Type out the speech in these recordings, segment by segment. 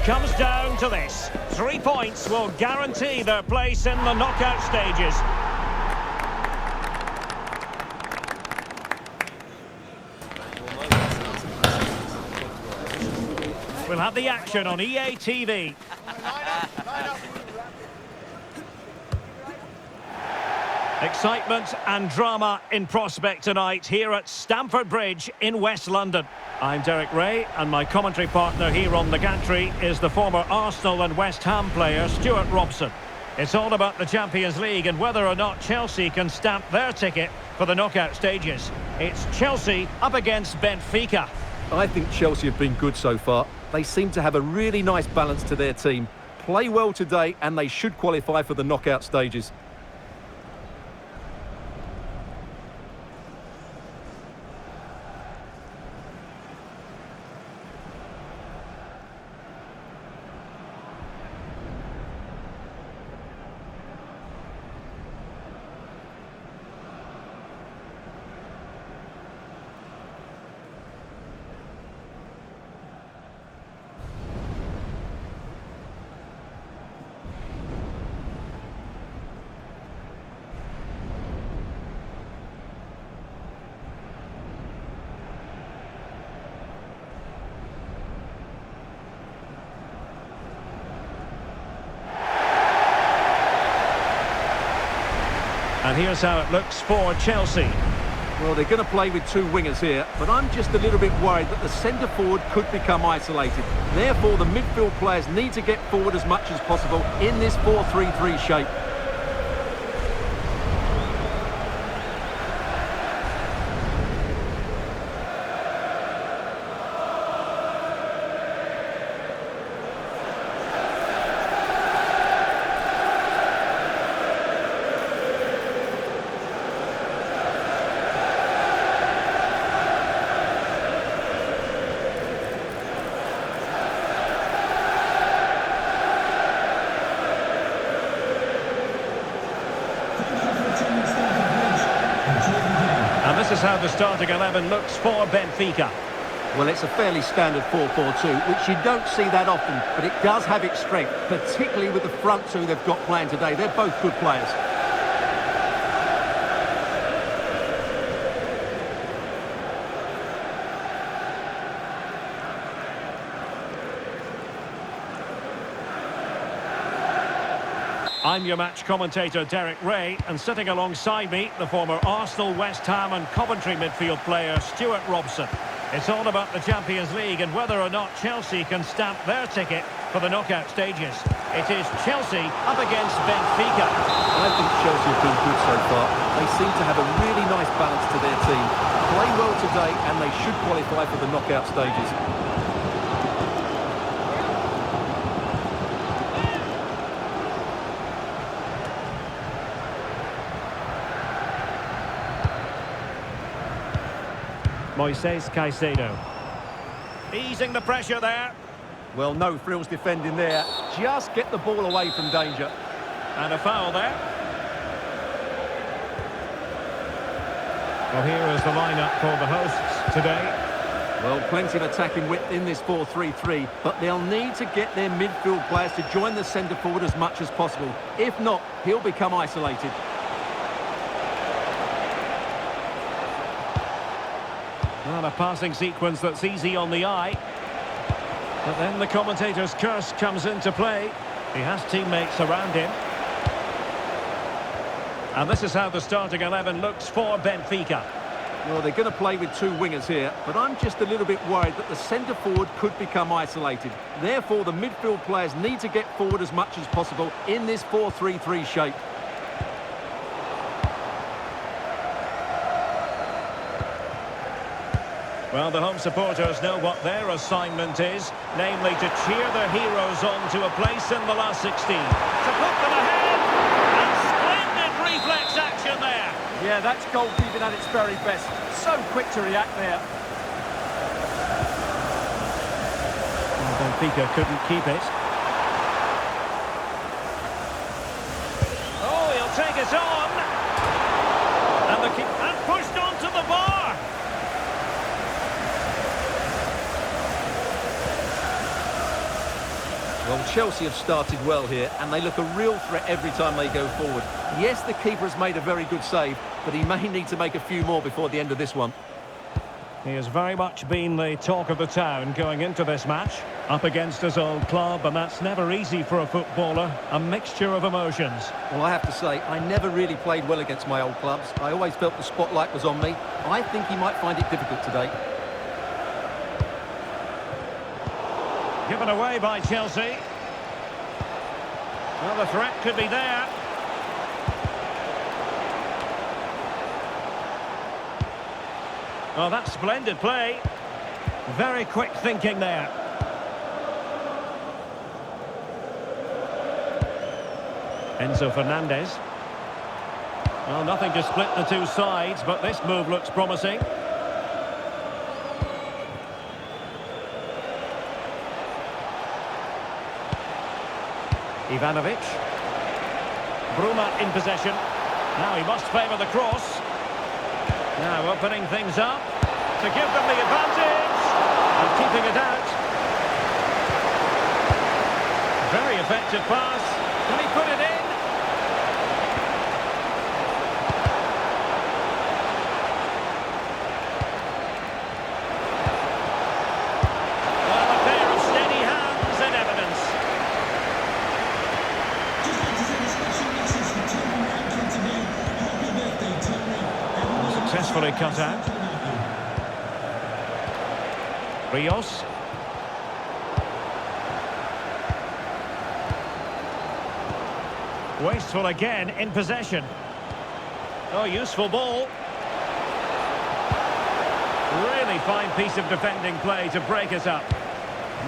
comes down to this. 3 points will guarantee their place in the knockout stages. We'll have the action on EA TV. Excitement and drama in prospect tonight here at Stamford Bridge in West London. I'm Derek Ray, and my commentary partner here on the gantry is the former Arsenal and West Ham player Stuart Robson. It's all about the Champions League and whether or not Chelsea can stamp their ticket for the knockout stages. It's Chelsea up against Benfica. I think Chelsea have been good so far. They seem to have a really nice balance to their team. Play well today and they should qualify for the knockout stages. And here's how it looks for Chelsea. Well, they're going to play with two wingers here, but I'm just a little bit worried that the centre forward could become isolated. Therefore, the midfield players need to get forward as much as possible in this 4-3-3 shape. And this is how the starting 11 looks for Benfica. Well, it's a fairly standard 4-4-2, which you don't see that often, but it does have its strength, particularly with the front two they've got playing today. They're both good players. I'm your match commentator, Derek Ray, and sitting alongside me, the former Arsenal, West Ham and Coventry midfield player, Stuart Robson. It's all about the Champions League and whether or not Chelsea can stamp their ticket for the knockout stages. It is Chelsea up against Benfica. I think Chelsea have been good so far. They seem to have a really nice balance to their team. Play well today and they should qualify for the knockout stages. Moises Caicedo. Easing the pressure there. Well, no frills defending there. Just get the ball away from danger. And a foul there. Well, here is the lineup for the hosts today. Well, plenty of attacking width in this 4-3-3, but they'll need to get their midfield players to join the centre forward as much as possible. If not, he'll become isolated. Well, a passing sequence that's easy on the eye. But then the commentator's curse comes into play. He has teammates around him. And this is how the starting 11 looks for Benfica. Well, they're going to play with two wingers here, but I'm just a little bit worried that the centre forward could become isolated. Therefore, the midfield players need to get forward as much as possible in this 4-3-3 shape. Well, the home supporters know what their assignment is, namely to cheer their heroes on to a place in the last 16. To put them ahead, and splendid reflex action there. Yeah, that's goalkeeping at its very best. So quick to react there. Well, Benfica couldn't keep it. Oh, he'll take it on. And pushed onto the bar. Well, Chelsea have started well here, and they look a real threat every time they go forward. Yes, the keeper has made a very good save, but he may need to make a few more before the end of this one. He has very much been the talk of the town going into this match. Up against his old club, and that's never easy for a footballer. A mixture of emotions. Well, I have to say, I never really played well against my old clubs. I always felt the spotlight was on me. I think he might find it difficult today. Given away by Chelsea. Well, the threat could be there. Oh, that's splendid play. Very quick thinking there. Enzo Fernández. Well, nothing to split the two sides, but this move looks promising. Ivanovic. Bruma in possession. Now he must favour the cross. Now opening things up to give them the advantage. And keeping it out. Very effective pass. Can he put it in? Well, a pair of steady hands in evidence. Successfully cut out. Rios. Wasteful again in possession. Oh, useful ball. Really fine piece of defending play to break us up.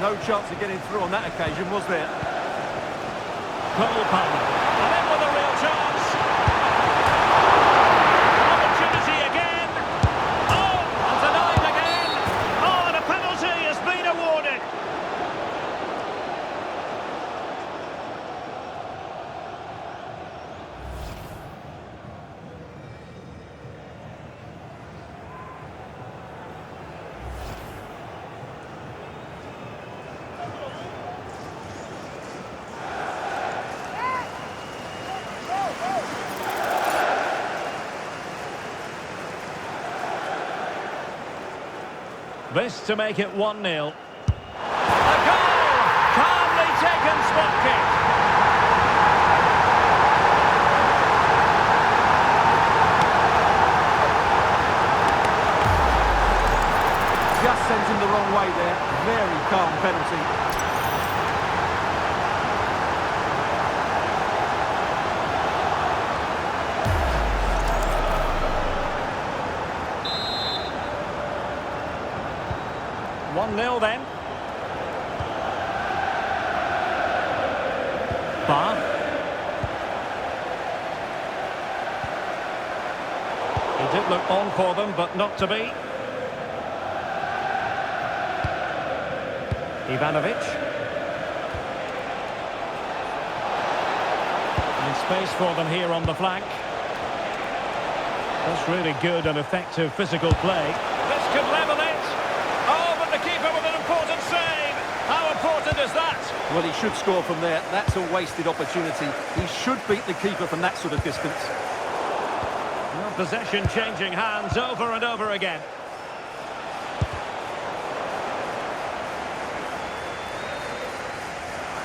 No chance of getting through on that occasion, was there? Cole Palmer. And then with a real chance. Opportunity again. Oh, and denied again. Oh, and a penalty has been awarded. This to make it 1-0. A goal! Calmly taken spot kick. Just sent him the wrong way there. Very calm penalty. Nil then. Bar. He did look on for them, but not to be. Ivanovic. And space for them here on the flank. That's really good and effective physical play. This could level it. The keeper with an important save. How important is that? Well, he should score from there. That's a wasted opportunity. He should beat the keeper from that sort of distance. Well, possession changing hands over and over again.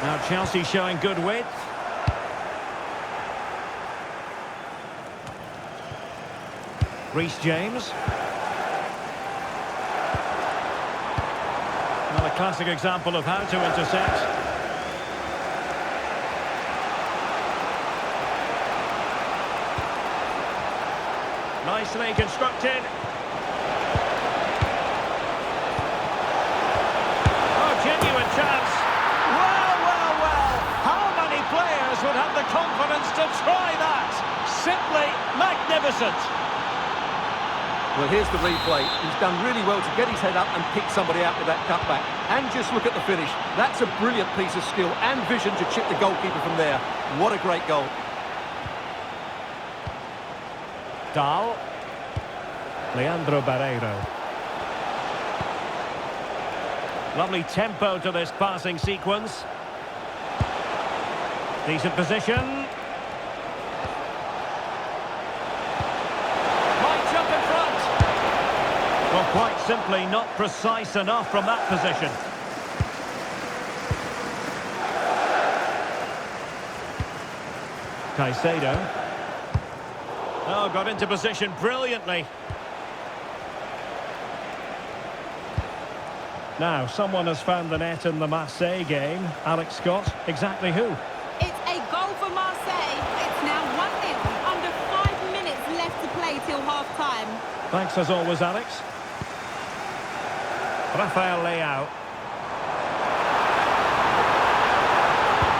Now Chelsea showing good width. Reece James. Well, a classic example of how to intercept. Nicely constructed. Oh, genuine chance. Well, well, well. How many players would have the confidence to try that? Simply magnificent. Well, here's the replay. He's done really well to get his head up and pick somebody out with that cutback. And just look at the finish. That's a brilliant piece of skill and vision to chip the goalkeeper from there. What a great goal. Dahl. Leandro Barreiro. Lovely tempo to this passing sequence. Decent position. Might jump in front. Well, quite simply not precise enough from that position. Caicedo. Oh, got into position brilliantly. Now, someone has found the net in the Marseille game. Alex Scott, exactly who? It's a goal for Marseille. It's now 1-0. Under 5 minutes left to play till half-time. Thanks as always, Alex. Rafael Leao.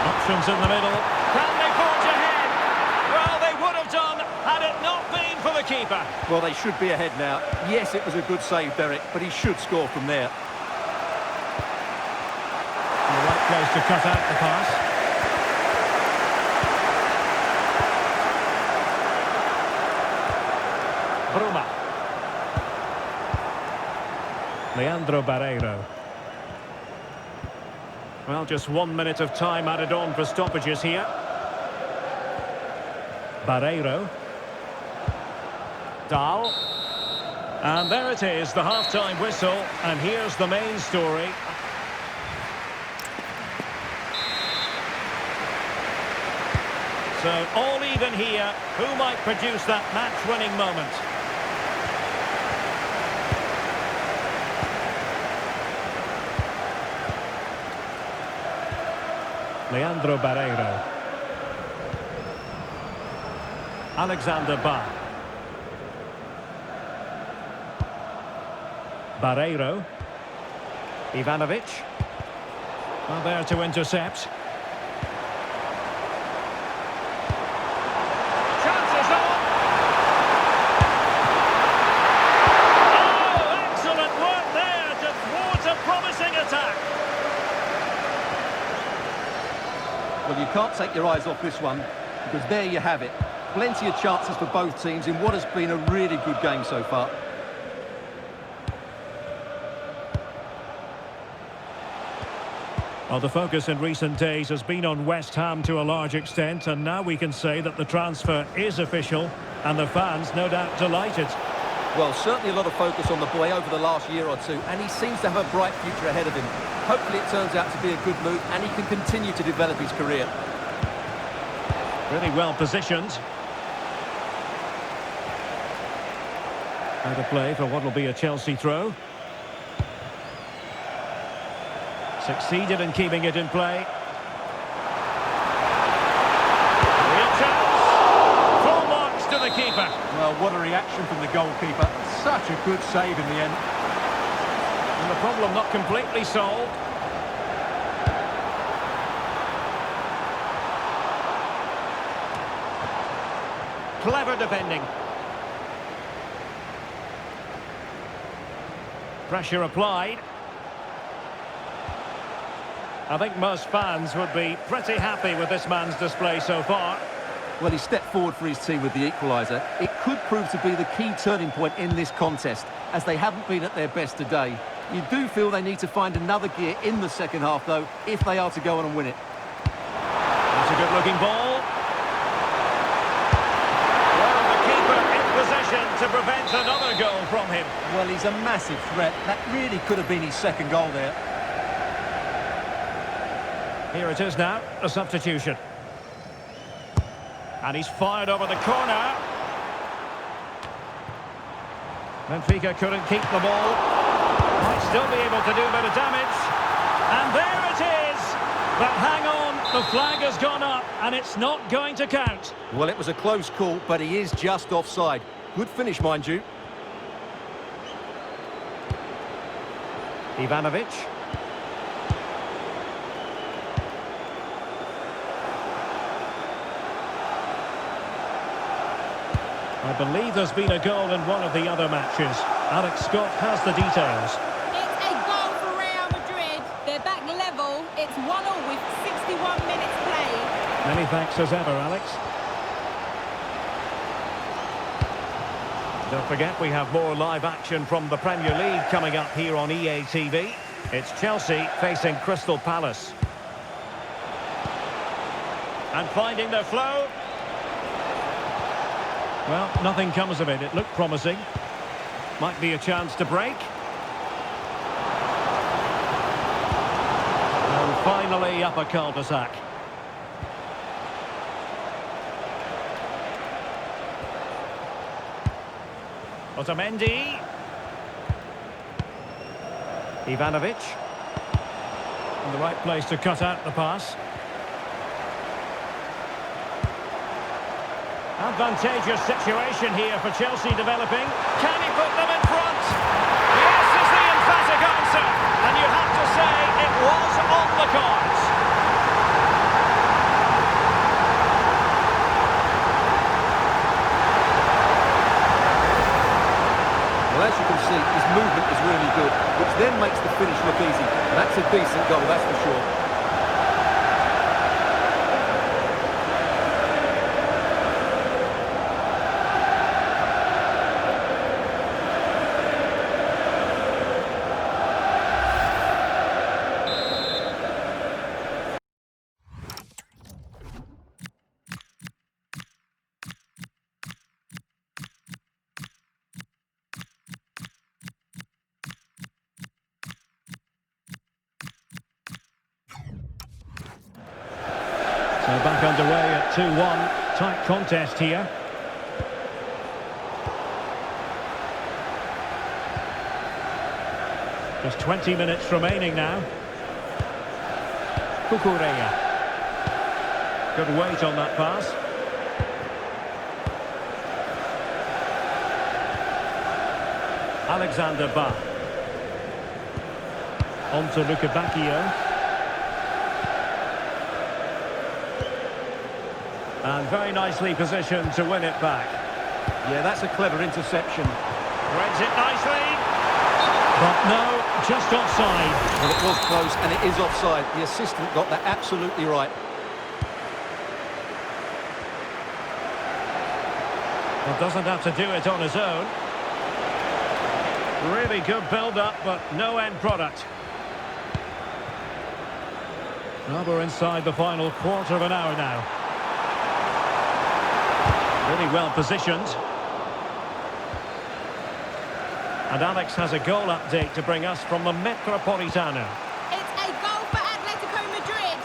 Options in the middle. Can they forge ahead? Well, they would have done had it not been for the keeper. Well, they should be ahead now. Yes, it was a good save, Derek, but he should score from there. The right place to cut out the pass. Bruma. Leandro Barreiro. Well, just 1 minute of time added on for stoppages here. Barreiro. Dahl. And there it is, the half-time whistle. And here's the main story. So, all even here. Who might produce that match-winning moment? Leandro Barreiro. Alexander Ba. Barreiro. Ivanovic. Well, there to intercept. Chances on! Oh, excellent work there to thwart a promising attack. Well, you can't take your eyes off this one, because there you have it. Plenty of chances for both teams in what has been a really good game so far. Well, the focus in recent days has been on West Ham to a large extent, and now we can say that the transfer is official, and the fans no doubt delighted. Well, certainly a lot of focus on the boy over the last year or two, and he seems to have a bright future ahead of him. Hopefully it turns out to be a good move, and he can continue to develop his career. Really well positioned. Out of play for what will be a Chelsea throw. Succeeded in keeping it in play. Real chance. Full marks to the keeper. Well, what a reaction from the goalkeeper. Such a good save in the end. And the problem not completely solved. Clever defending. Pressure applied. I think most fans would be pretty happy with this man's display so far. Well, he stepped forward for his team with the equaliser. It could prove to be the key turning point in this contest, as they haven't been at their best today. You do feel they need to find another gear in the second half, though, if they are to go on and win it. That's a good-looking ball. Well, the keeper in possession to prevent another goal from him. Well, he's a massive threat. That really could have been his second goal there. Here it is now, a substitution. And he's fired over the corner. Benfica couldn't keep the ball. Might still be able to do a bit of damage. And there it is. But hang on, the flag has gone up and it's not going to count. Well, it was a close call, but he is just offside. Good finish, mind you. Ivanovic. I believe there's been a goal in one of the other matches. Alex Scott has the details. It's a goal for Real Madrid. They're back level. It's 1-0 with 61 minutes played. Many thanks as ever, Alex. Don't forget we have more live action from the Premier League coming up here on EA TV. It's Chelsea facing Crystal Palace. And finding their flow. Well, nothing comes of it. It looked promising. Might be a chance to break. And finally up a cul-de-sac. Otamendi. Ivanovic. In the right place to cut out the pass. Advantageous situation here for Chelsea developing. Can he put them in front? Yes is the emphatic answer. And you have to say it was on the cards. Well, as you can see, his movement is really good, which then makes the finish look easy. And that's a decent goal, that's for sure. So back underway at 2-1. Tight contest here. Just 20 minutes remaining now. Cucurella. Good weight on that pass. Alexander Ba. On to Luca Bacchio. And very nicely positioned to win it back. Yeah, that's a clever interception. Reads it nicely. But no, just offside. Well, it was close, and it is offside. The assistant got that absolutely right. Well, doesn't have to do it on his own. Really good build-up, but no end product. Well, we're inside the final quarter of an hour now. Really well positioned. And Alex has a goal update to bring us from the Metropolitano. It's a goal for Atletico Madrid.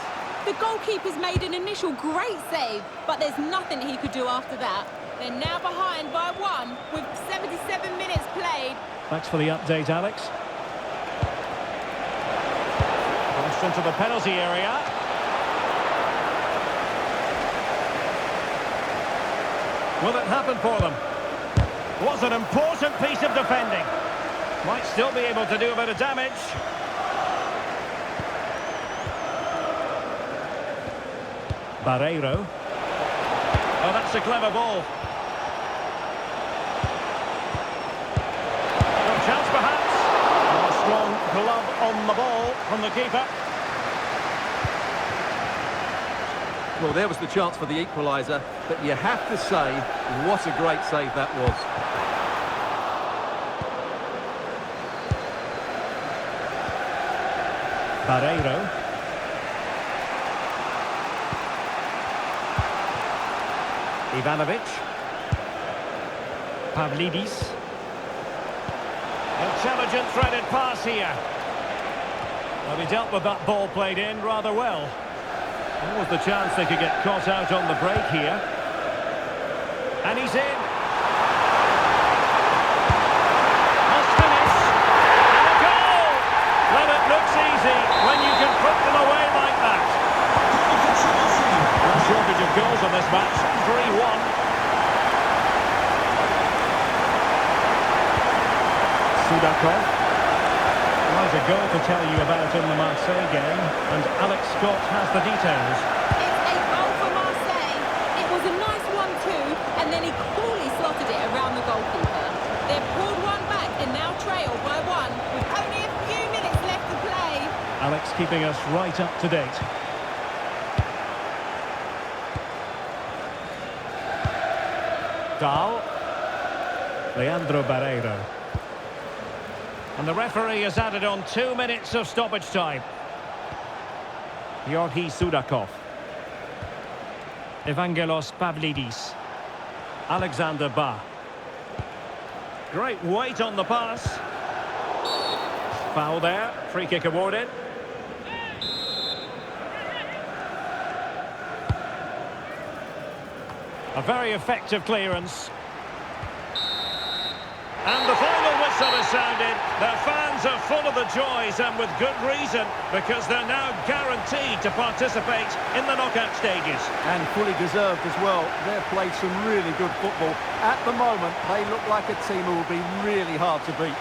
The goalkeeper's made an initial great save, but there's nothing he could do after that. They're now behind by 1 with 77 minutes played. Thanks for the update, Alex. Crossed into the penalty area. Will it happen for them? Was an important piece of defending. Might still be able to do a bit of damage. Barreiro. Oh, that's a clever ball. No chance perhaps. Oh, a strong glove on the ball from the keeper. Well, there was the chance for the equaliser, but you have to say, what a great save that was. Barreiro. Ivanovic. Pavlidis. Intelligent threaded pass here. Well, he dealt with that ball played in rather well. What was the chance they could get caught out on the break here? And he's in. Must finish. And a goal! Well, it looks easy when you can put them away like that. No shortage of goals on this match. 3-1. Sudakov. Well, there's a goal to tell you about in the Marseille game, and Alex Scott has the details. It's a goal for Marseille. It was a nice 1-2, and then he coolly slotted it around the goalkeeper. They've pulled one back and now trail by 1 with only a few minutes left to play. Alex keeping us right up to date. Dahl. Leandro Barreiro. And the referee has added on 2 minutes of stoppage time. Georgi Sudakov. Evangelos Pavlidis. Alexander Ba. Great weight on the pass. Foul there. Free kick awarded. A very effective clearance. And the final whistle is sounded. Their fans are full of the joys, and with good reason, because they're now guaranteed to participate in the knockout stages. And fully deserved as well. They've played some really good football. At the moment, they look like a team who will be really hard to beat.